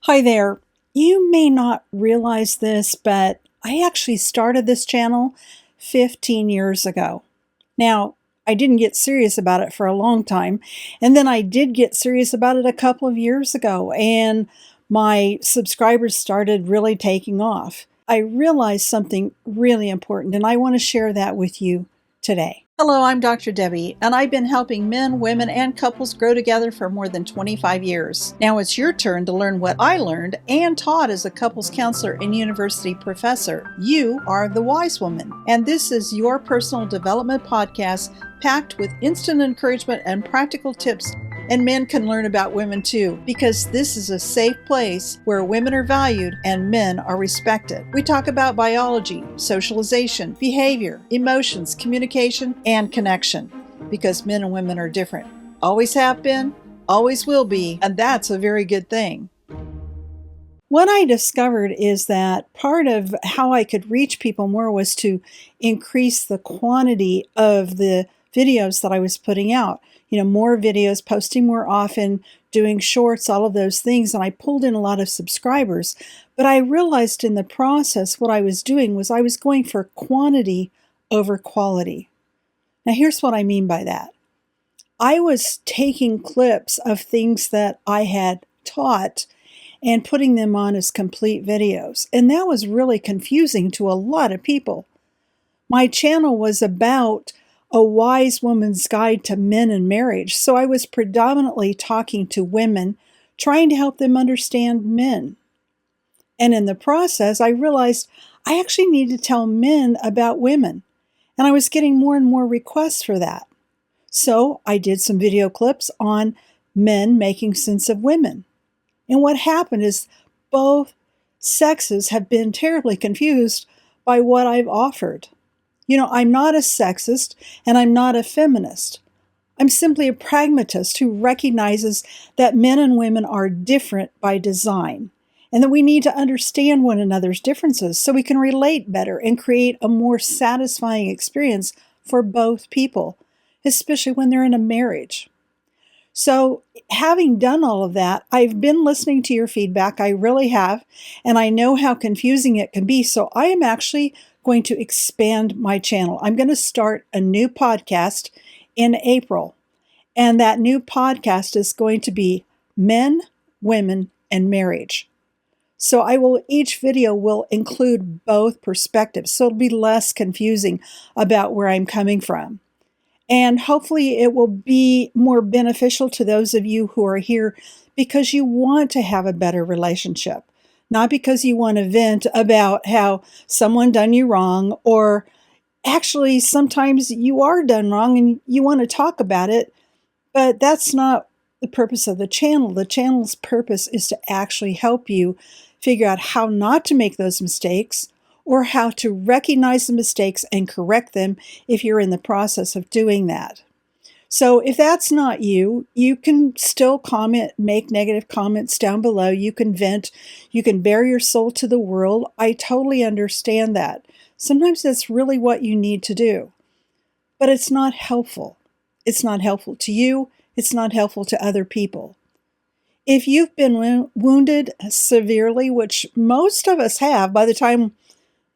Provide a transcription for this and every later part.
Hi there. You may not realize this, but I actually started this channel 15 years ago. Now, I didn't get serious about it for a long time, and then I did get serious about it a couple of years ago, and my subscribers started really taking off. I realized something really important, and I want to share that with you today. Hello, I'm Dr. Debbie, and I've been helping men, women, and couples grow together for more than 25 years. Now it's your turn to learn what I learned and taught as a couples counselor and university professor. You are the wise woman, and this is your personal development podcast packed with instant encouragement and practical tips. And men can learn about women too, because this is a safe place where women are valued and men are respected. We talk about biology, socialization, behavior, emotions, communication, and connection, because men and women are different. Always have been, always will be, and that's a very good thing. What I discovered is that part of how I could reach people more was to increase the quantity of the videos that I was putting out. More videos, posting more often, doing shorts, all of those things. And I pulled in a lot of subscribers. But I realized in the process what I was doing was I was going for quantity over quality. Now, here's what I mean by that. I was taking clips of things that I had taught and putting them on as complete videos. And that was really confusing to a lot of people. My channel was about a wise woman's guide to men and marriage. So I was predominantly talking to women, trying to help them understand men. And in the process, I realized I actually need to tell men about women. And I was getting more and more requests for that. So I did some video clips on men making sense of women. And what happened is both sexes have been terribly confused by what I've offered. I'm not a sexist and I'm not a feminist. I'm simply a pragmatist who recognizes that men and women are different by design and that we need to understand one another's differences so we can relate better and create a more satisfying experience for both people, especially when they're in a marriage. So, having done all of that, I've been listening to your feedback. I really have, and I know how confusing it can be. So, I am actually going to expand my channel. I'm going to start a new podcast in April, and that new podcast is going to be Men, Women, and Marriage. So each video will include both perspectives, so it'll be less confusing about where I'm coming from. And hopefully it will be more beneficial to those of you who are here because you want to have a better relationship. Not because you want to vent about how someone done you wrong, or actually sometimes you are done wrong and you want to talk about it, but that's not the purpose of the channel. The channel's purpose is to actually help you figure out how not to make those mistakes or how to recognize the mistakes and correct them if you're in the process of doing that. So if that's not you, you can still comment, make negative comments down below. You can vent. You can bare your soul to the world. I totally understand that. Sometimes that's really what you need to do. But it's not helpful. It's not helpful to you. It's not helpful to other people. If you've been wounded severely, which most of us have by the time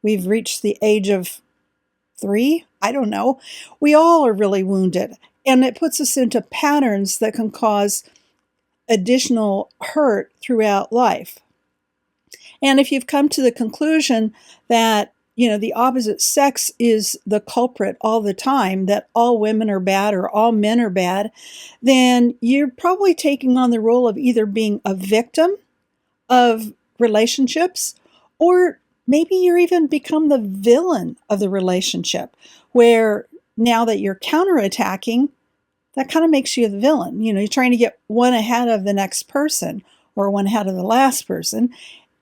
we've reached the age of 3, I don't know, we all are really wounded. And it puts us into patterns that can cause additional hurt throughout life. And if you've come to the conclusion that, the opposite sex is the culprit all the time, that all women are bad or all men are bad, then you're probably taking on the role of either being a victim of relationships, or maybe you're even become the villain of the relationship, where now that you're counterattacking, that kind of makes you the villain. You're trying to get one ahead of the next person or one ahead of the last person.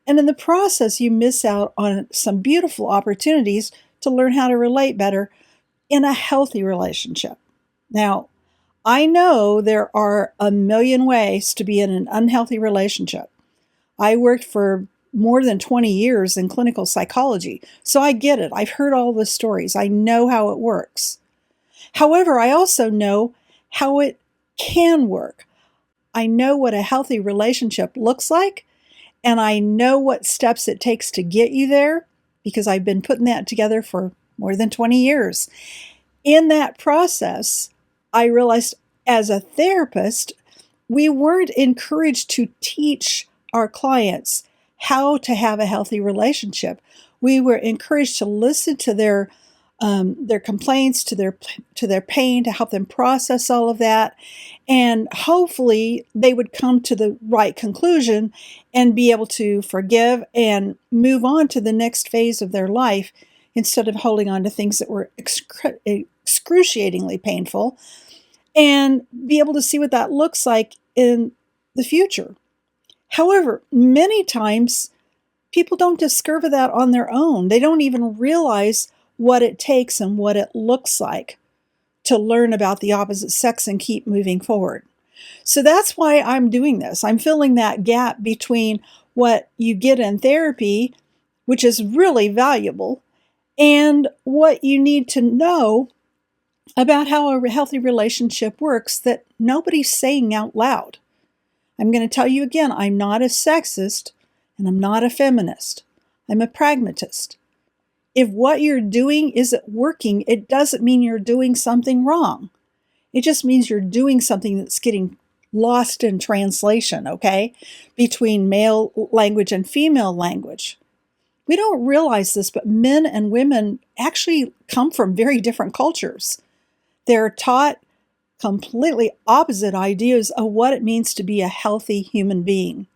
And in the process, you miss out on some beautiful opportunities to learn how to relate better in a healthy relationship. Now, I know there are a million ways to be in an unhealthy relationship. I worked for more than 20 years in clinical psychology, so I get it. I've heard all the stories. I know how it works. However, I also know how it can work. I know what a healthy relationship looks like, And I know what steps it takes to get you there because I've been putting that together for more than 20 years. In that process, I realized as a therapist, we weren't encouraged to teach our clients how to have a healthy relationship. We were encouraged to listen to their complaints, to their pain, to help them process all of that, and hopefully they would come to the right conclusion and be able to forgive and move on to the next phase of their life instead of holding on to things that were excruciatingly painful, and be able to see what that looks like in the future. However, many times people don't discover that on their own. They don't even realize what it takes and what it looks like to learn about the opposite sex and keep moving forward. So that's why I'm doing this. I'm filling that gap between what you get in therapy, which is really valuable, and what you need to know about how a healthy relationship works that nobody's saying out loud. I'm going to tell you again, I'm not a sexist and I'm not a feminist. I'm a pragmatist. If what you're doing isn't working, it doesn't mean you're doing something wrong. It just means you're doing something that's getting lost in translation, okay, between male language and female language. We don't realize this, but men and women actually come from very different cultures. They're taught completely opposite ideas of what it means to be a healthy human being.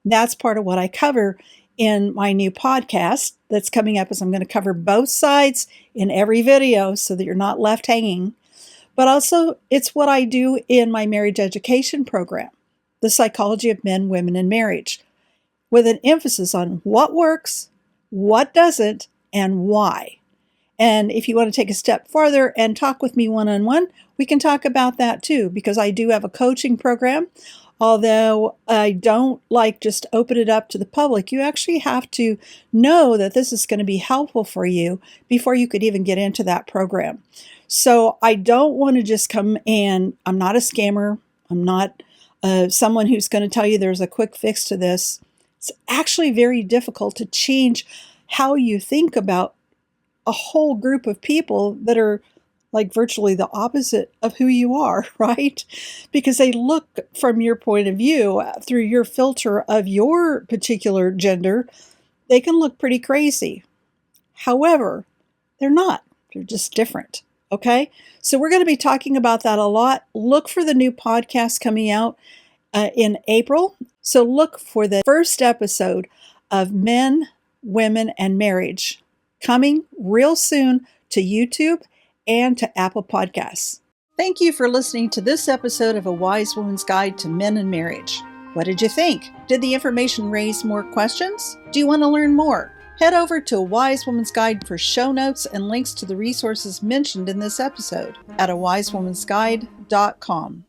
That's part of what I cover in my new podcast that's coming up, is I'm going to cover both sides in every video so that you're not left hanging. But also, it's what I do in my marriage education program, The Psychology of Men, Women, and Marriage, with an emphasis on what works, what doesn't, and why. And if you want to take a step farther and talk with me one-on-one, we can talk about that too, because I do have a coaching program. Although I don't like just open it up to the public, you actually have to know that this is going to be helpful for you before you could even get into that program. So I don't want to just come and I'm not a scammer. I'm not someone who's going to tell you there's a quick fix to this. It's actually very difficult to change how you think about a whole group of people that are like virtually the opposite of who you are, right? Because they look from your point of view, through your filter of your particular gender, they can look pretty crazy. However, they're not. They're just different, okay? So we're going to be talking about that a lot. Look for the new podcast coming out in April. So look for the first episode of Men, Women, and Marriage coming real soon to YouTube and to Apple Podcasts. Thank you for listening to this episode of A Wise Woman's Guide to Men and Marriage. What did you think? Did the information raise more questions? Do you want to learn more? Head over to A Wise Woman's Guide for show notes and links to the resources mentioned in this episode at awisewomensguide.com.